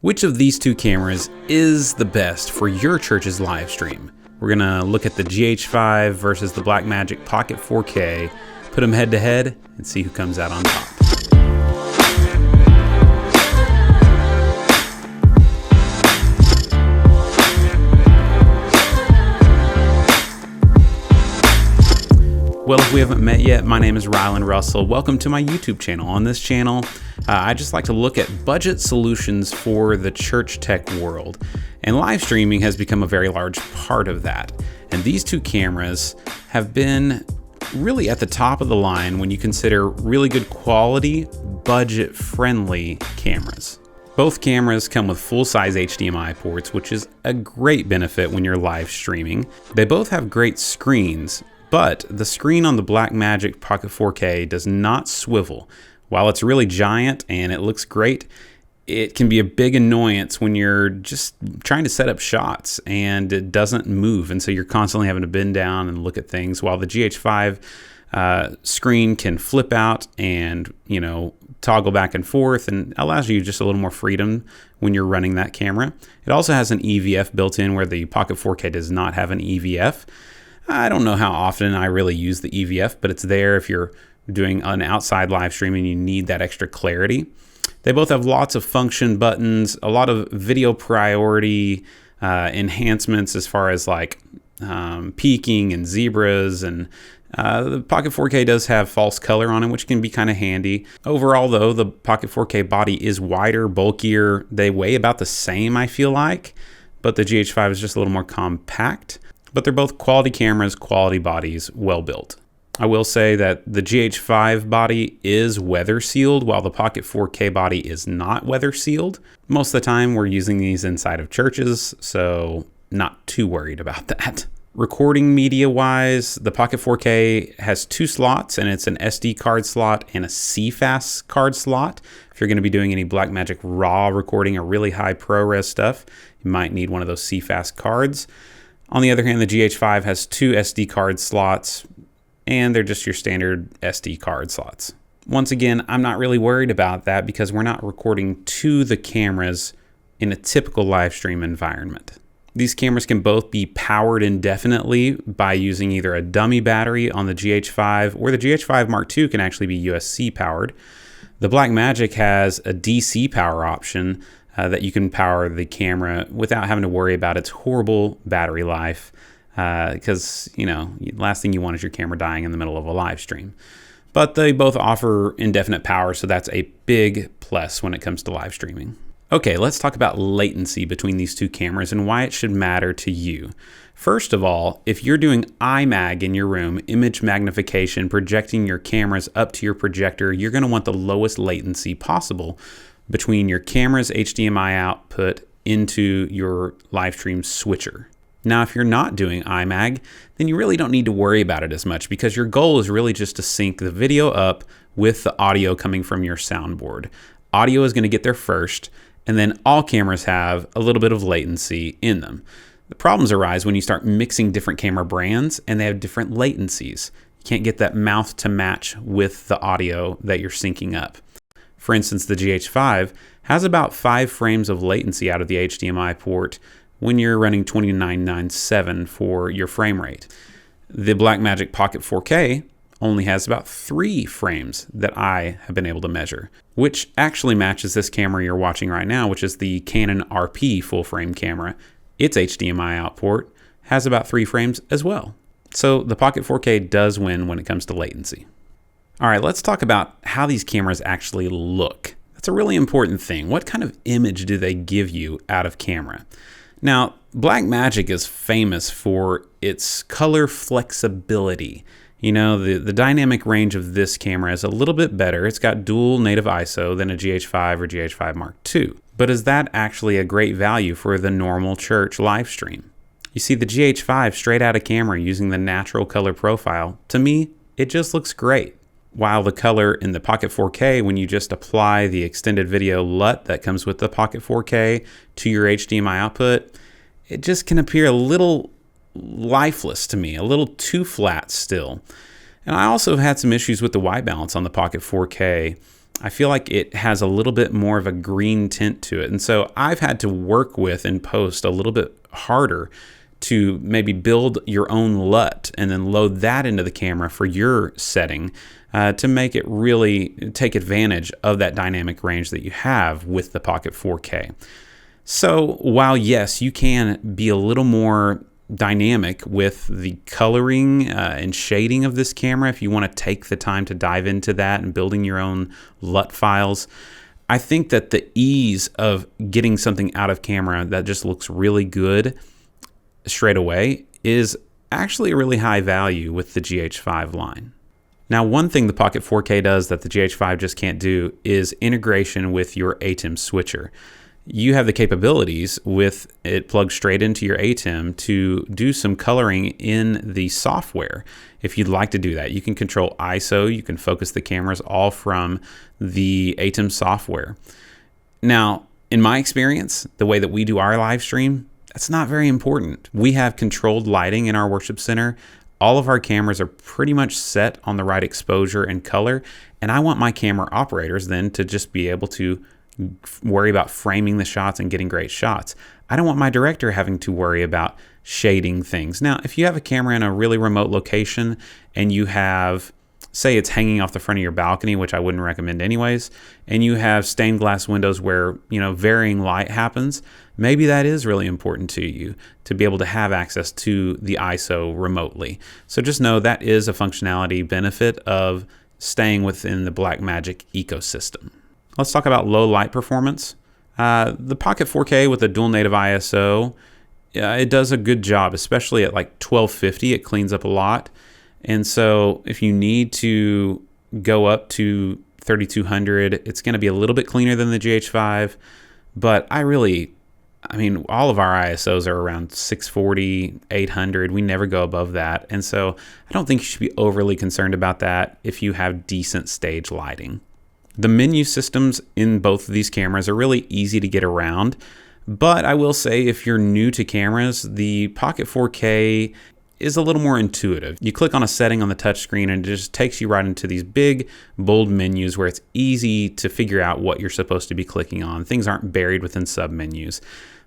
Which of these two cameras is the best for your church's live stream? We're gonna look at the GH5 versus the Blackmagic Pocket 4K, put them head to head, and see who comes out on top. Well, if we haven't met yet, my name is Ryland Russell. Welcome to my YouTube channel. On this channel, I just like to look at budget solutions for the church tech world. And live streaming has become a very large part of that. And these two cameras have been really at the top of the line when you consider really good quality, budget-friendly cameras. Both cameras come with full-size HDMI ports, which is a great benefit when you're live streaming. They both have great screens, but the screen on the Blackmagic Pocket 4K does not swivel. While it's really giant and it looks great, it can be a big annoyance when you're just trying to set up shots and it doesn't move, and so you're constantly having to bend down and look at things, while the GH5 screen can flip out and, toggle back and forth and allows you just a little more freedom when you're running that camera. It also has an EVF built in where the Pocket 4K does not have an EVF. I don't know how often I really use the EVF, but it's there if you're doing an outside live stream and you need that extra clarity. They both have lots of function buttons, a lot of video priority enhancements as far as like peaking and zebras, and the Pocket 4K does have false color on it, which can be kind of handy. Overall though, the Pocket 4K body is wider, bulkier. They weigh about the same, I feel like, but the GH5 is just a little more compact. But they're both quality cameras, quality bodies, well built. I will say that the GH5 body is weather sealed, while the Pocket 4K body is not weather sealed. Most of the time we're using these inside of churches, so not too worried about that. Recording media wise, the Pocket 4K has two slots, and it's an SD card slot and a CFast card slot. If you're going to be doing any Blackmagic RAW recording or really high ProRes stuff, you might need one of those CFast cards. On the other hand, the GH5 has two SD card slots, and they're just your standard SD card slots. Once again, I'm not really worried about that because we're not recording to the cameras in a typical live stream environment. These cameras can both be powered indefinitely by using either a dummy battery on the GH5, or the GH5 Mark II can actually be USB powered. The Blackmagic has a DC power option that you can power the camera without having to worry about its horrible battery life, because last thing you want is your camera dying in the middle of a live stream. But they both offer indefinite power, so that's a big plus when it comes to live streaming. Okay, let's talk about latency between these two cameras and why it should matter to you. First of all, if you're doing IMAG in your room, image magnification, projecting your cameras up to your projector, you're going to want the lowest latency possible between your camera's HDMI output into your live stream switcher. Now, if you're not doing IMAG, then you really don't need to worry about it as much, because your goal is really just to sync the video up with the audio coming from your soundboard. Audio is going to get there first, and then all cameras have a little bit of latency in them. The problems arise when you start mixing different camera brands and they have different latencies. You can't get that mouth to match with the audio that you're syncing up. For instance, the GH5 has about 5 frames of latency out of the HDMI port when you're running 2997 for your frame rate. The Blackmagic Pocket 4K only has about 3 frames that I have been able to measure, which actually matches this camera you're watching right now, which is the Canon RP full frame camera. Its HDMI out port has about 3 frames as well. So the Pocket 4K does win when it comes to latency. All right, let's talk about how these cameras actually look. That's a really important thing. What kind of image do they give you out of camera? Now, Blackmagic is famous for its color flexibility. The dynamic range of this camera is a little bit better. It's got dual native ISO than a GH5 or GH5 Mark II. But is that actually a great value for the normal church live stream? You see, the GH5 straight out of camera using the natural color profile, to me, it just looks great. While the color in the Pocket 4K, when you just apply the extended video LUT that comes with the Pocket 4K to your HDMI output, it just can appear a little lifeless to me, a little too flat still. And I also have had some issues with the white balance on the Pocket 4K. I feel like it has a little bit more of a green tint to it. And so I've had to work with in post a little bit harder to maybe build your own LUT and then load that into the camera for your setting to make it really take advantage of that dynamic range that you have with the Pocket 4K. So while yes, you can be a little more dynamic with the coloring and shading of this camera if you want to take the time to dive into that and building your own LUT files, I think that the ease of getting something out of camera that just looks really good straight away is actually a really high value with the GH5 line. Now, one thing the Pocket 4K does that the GH5 just can't do is integration with your ATEM switcher. You have the capabilities with it plugged straight into your ATEM to do some coloring in the software. If you'd like to do that, you can control ISO, you can focus the cameras all from the ATEM software. Now, in my experience, the way that we do our live stream, that's not very important. We have controlled lighting in our worship center. All of our cameras are pretty much set on the right exposure and color, and I want my camera operators then to just be able to worry about framing the shots and getting great shots. I don't want my director having to worry about shading things. Now, if you have a camera in a really remote location and you have, say it's hanging off the front of your balcony, which I wouldn't recommend anyways, and you have stained glass windows where, varying light happens, maybe that is really important to you to be able to have access to the ISO remotely. So just know that is a functionality benefit of staying within the Blackmagic ecosystem. Let's talk about low light performance. The Pocket 4K with a dual native ISO, it does a good job, especially at like 1250. It cleans up a lot. And so if you need to go up to 3200, it's going to be a little bit cleaner than the GH5. But all of our ISOs are around 640, 800. We never go above that. And so I don't think you should be overly concerned about that if you have decent stage lighting. The menu systems in both of these cameras are really easy to get around, but I will say if you're new to cameras, the Pocket 4K is a little more intuitive. You click on a setting on the touchscreen and it just takes you right into these big, bold menus where it's easy to figure out what you're supposed to be clicking on. Things aren't buried within sub-menus.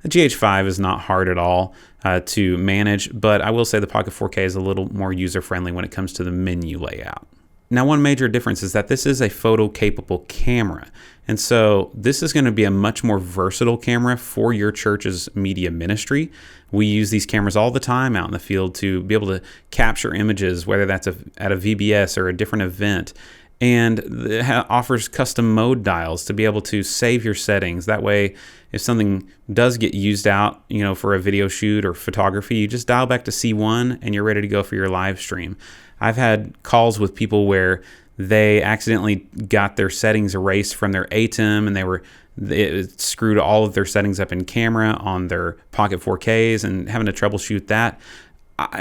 The GH5 is not hard at all to manage, but I will say the Pocket 4K is a little more user-friendly when it comes to the menu layout. Now, one major difference is that this is a photo-capable camera. And so this is going to be a much more versatile camera for your church's media ministry. We use these cameras all the time out in the field to be able to capture images, whether that's at a VBS or a different event. And it offers custom mode dials to be able to save your settings. That way, if something does get used out, for a video shoot or photography, you just dial back to C1 and you're ready to go for your live stream. I've had calls with people where they accidentally got their settings erased from their ATEM and it screwed all of their settings up in camera on their Pocket 4Ks and having to troubleshoot that.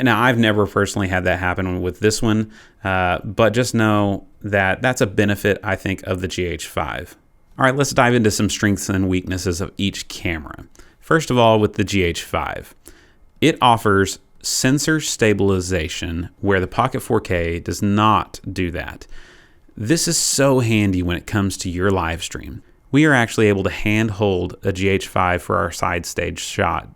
Now, I've never personally had that happen with this one, but just know that that's a benefit, I think, of the GH5. All right, let's dive into some strengths and weaknesses of each camera. First of all, with the GH5, it offers sensor stabilization where the Pocket 4K does not do that. This is so handy when it comes to your live stream. We are actually able to hand hold a GH5 for our side stage shot.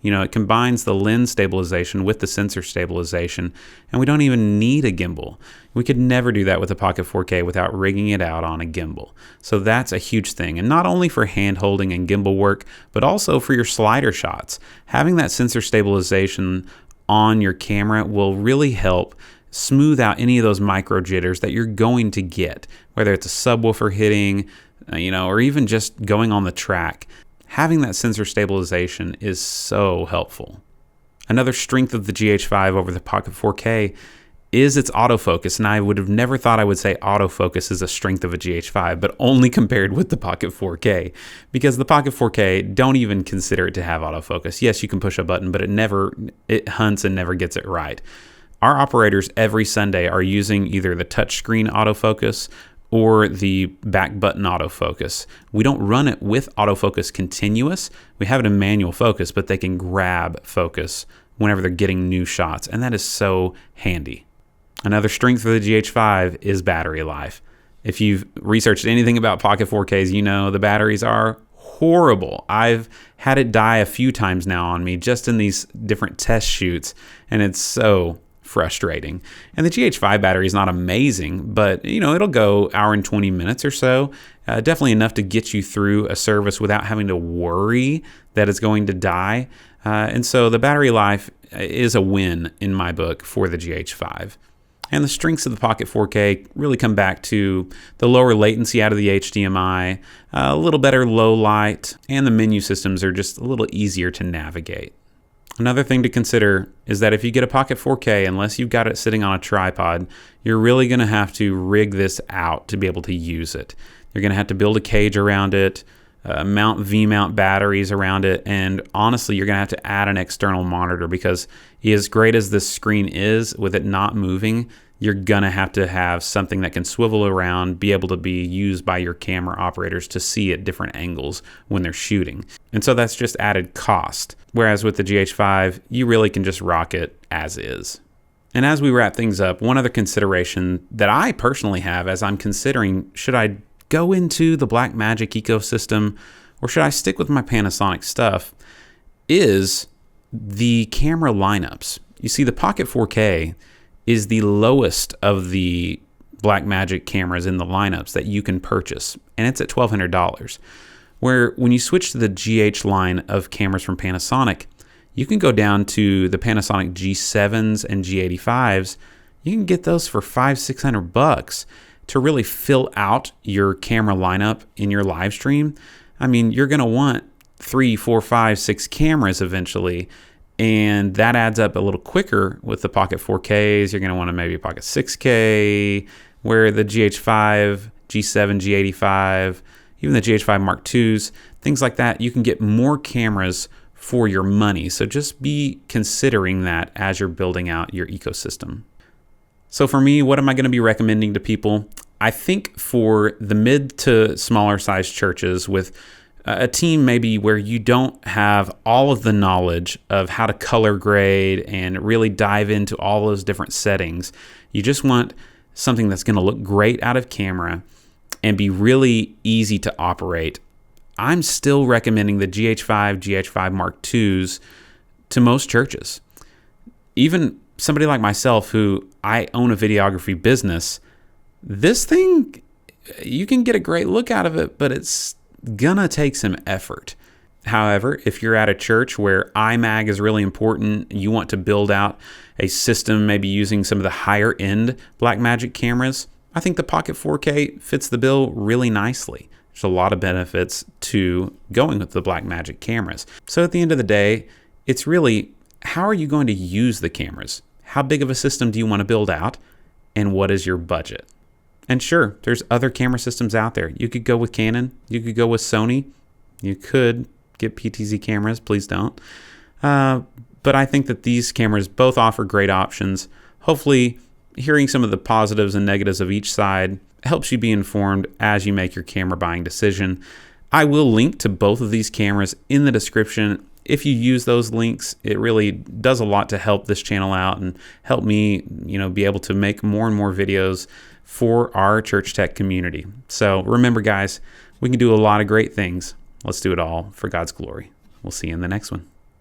It combines the lens stabilization with the sensor stabilization, and we don't even need a gimbal. We could never do that with a Pocket 4K without rigging it out on a gimbal. So that's a huge thing, and not only for hand holding and gimbal work, but also for your slider shots. Having that sensor stabilization on your camera will really help smooth out any of those micro jitters that you're going to get, whether it's a subwoofer hitting, or even just going on the track. Having that sensor stabilization is so helpful. Another strength of the GH5 over the Pocket 4K is its autofocus, and I would have never thought I would say autofocus is a strength of a GH5, but only compared with the Pocket 4K, because the Pocket 4K, don't even consider it to have autofocus. Yes, you can push a button, but it hunts and never gets it right. Our operators every Sunday are using either the touchscreen autofocus or the back button autofocus. We don't run it with autofocus continuous. We have it in manual focus, but they can grab focus whenever they're getting new shots, and that is so handy. Another strength for the GH5 is battery life. If you've researched anything about Pocket 4Ks, you know the batteries are horrible. I've had it die a few times now on me just in these different test shoots, and it's so frustrating. And the GH5 battery is not amazing, but it'll go hour and 20 minutes or so. Definitely enough to get you through a service without having to worry that it's going to die. And so the battery life is a win in my book for the GH5. And the strengths of the Pocket 4K really come back to the lower latency out of the HDMI, a little better low light, and the menu systems are just a little easier to navigate. Another thing to consider is that if you get a Pocket 4K, unless you've got it sitting on a tripod, you're really going to have to rig this out to be able to use it. You're going to have to build a cage around it, mount V-mount batteries around it, and honestly, you're going to have to add an external monitor because as great as this screen is, with it not moving, you're going to have something that can swivel around, be able to be used by your camera operators to see at different angles when they're shooting. And so that's just added cost. Whereas with the GH5, you really can just rock it as is. And as we wrap things up, one other consideration that I personally have as I'm considering, should I go into the Blackmagic ecosystem or should I stick with my Panasonic stuff, is the camera lineups. You see, the Pocket 4K is the lowest of the Blackmagic cameras in the lineups that you can purchase, and it's at $1,200. Where when you switch to the GH line of cameras from Panasonic, you can go down to the Panasonic G7s and G85s. You can get those for $500-$600 to really fill out your camera lineup in your live stream. I mean, you're going to want 3, 4, 5, 6 cameras eventually, and that adds up a little quicker with the Pocket 4Ks. You're going to want to maybe a Pocket 6K, where the GH5, G7, G85, even the GH5 Mark IIs, things like that, you can get more cameras for your money. So just be considering that as you're building out your ecosystem. So for me, what am I going to be recommending to people? I think for the mid to smaller size churches with a team maybe where you don't have all of the knowledge of how to color grade and really dive into all those different settings, you just want something that's going to look great out of camera and be really easy to operate. I'm still recommending the GH5, GH5 Mark IIs to most churches. Even somebody like myself, who I own a videography business, this thing, you can get a great look out of it, but it's gonna take some effort. However, if you're at a church where iMag is really important, you want to build out a system maybe using some of the higher end Blackmagic cameras, I think the Pocket 4K fits the bill really nicely. There's a lot of benefits to going with the Blackmagic cameras. So at the end of the day, it's really, how are you going to use the cameras? How big of a system do you want to build out? And what is your budget? And sure, there's other camera systems out there. You could go with Canon. You could go with Sony. You could get PTZ cameras. Please don't. But I think that these cameras both offer great options. Hopefully, hearing some of the positives and negatives of each side helps you be informed as you make your camera buying decision. I will link to both of these cameras in the description. If you use those links, it really does a lot to help this channel out and help me, be able to make more and more videos for our church tech community. So remember, guys, we can do a lot of great things. Let's do it all for God's glory. We'll see you in the next one.